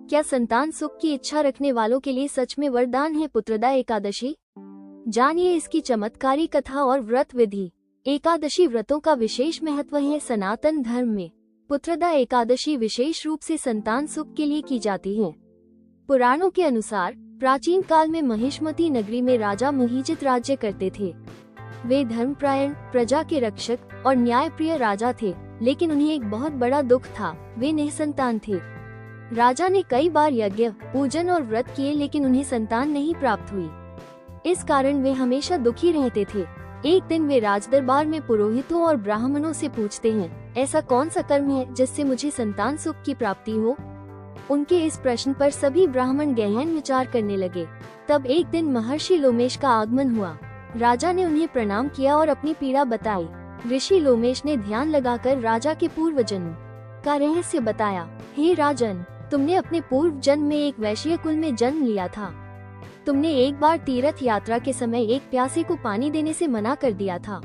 क्या संतान सुख की इच्छा रखने वालों के लिए सच में वरदान है पुत्रदा एकादशी? जानिए इसकी चमत्कारी कथा और व्रत विधि। एकादशी व्रतों का विशेष महत्व है सनातन धर्म में। पुत्रदा एकादशी विशेष रूप से संतान सुख के लिए की जाती है। पुराणों के अनुसार प्राचीन काल में महिष्मती नगरी में राजा मोहिजित राज्य करते थे। वे धर्मपरायण, प्रजा के रक्षक और न्यायप्रिय राजा थे, लेकिन उन्हें एक बहुत बड़ा दुख था, वे निसंतान थे। राजा ने कई बार यज्ञ, पूजन और व्रत किए, लेकिन उन्हें संतान नहीं प्राप्त हुई। इस कारण वे हमेशा दुखी रहते थे। एक दिन वे राजदरबार में पुरोहितों और ब्राह्मणों से पूछते हैं, ऐसा कौन सा कर्म है जिससे मुझे संतान सुख की प्राप्ति हो? उनके इस प्रश्न पर सभी ब्राह्मण गहन विचार करने लगे। तब एक दिन महर्षि लोमेश का आगमन हुआ। राजा ने उन्हें प्रणाम किया और अपनी पीड़ा बताई। ऋषि लोमेश ने ध्यान लगाकर राजा के पूर्व जन्म का रहस्य बताया। हे राजन, तुमने अपने पूर्व जन्म में एक वैश्य कुल में जन्म लिया था। तुमने एक बार तीर्थ यात्रा के समय एक प्यासे को पानी देने से मना कर दिया था।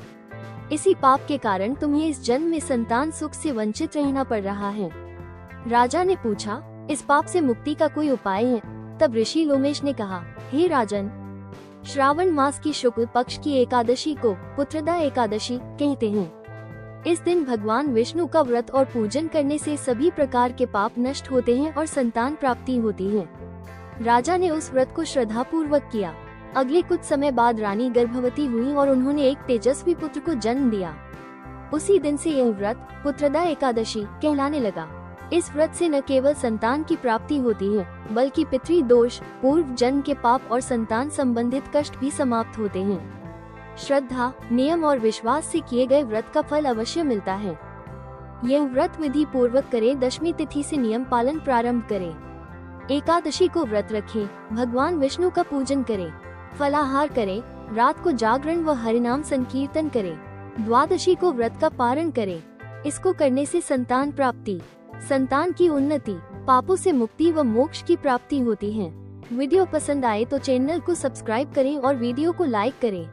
इसी पाप के कारण तुम्हें इस जन्म में संतान सुख से वंचित रहना पड़ रहा है। राजा ने पूछा, इस पाप से मुक्ति का कोई उपाय है? तब ऋषि लोमेश ने कहा, हे राजन, श्रावण मास की शुक्ल पक्ष की एकादशी को पुत्रदा एकादशी कहते हैं। इस दिन भगवान विष्णु का व्रत और पूजन करने से सभी प्रकार के पाप नष्ट होते हैं और संतान प्राप्ति होती है। राजा ने उस व्रत को श्रद्धा पूर्वक किया। अगले कुछ समय बाद रानी गर्भवती हुई और उन्होंने एक तेजस्वी पुत्र को जन्म दिया। उसी दिन से यह व्रत पुत्रदा एकादशी कहलाने लगा। इस व्रत से न केवल संतान की प्राप्ति होती है, बल्कि पितृ दोष, पूर्व जन्म के पाप और संतान संबंधित कष्ट भी समाप्त होते हैं। श्रद्धा, नियम और विश्वास से किए गए व्रत का फल अवश्य मिलता है। यह व्रत विधि पूर्वक करें। दशमी तिथि से नियम पालन प्रारंभ करें। एकादशी को व्रत रखें। भगवान विष्णु का पूजन करें। फलाहार करें। रात को जागरण व हरिनाम संकीर्तन करें। द्वादशी को व्रत का पारण करें। इसको करने से संतान प्राप्ति, संतान की उन्नति, पापों से मुक्ति व मोक्ष की प्राप्ति होती है। वीडियो पसंद आए तो चैनल को सब्सक्राइब करें और वीडियो को लाइक करें।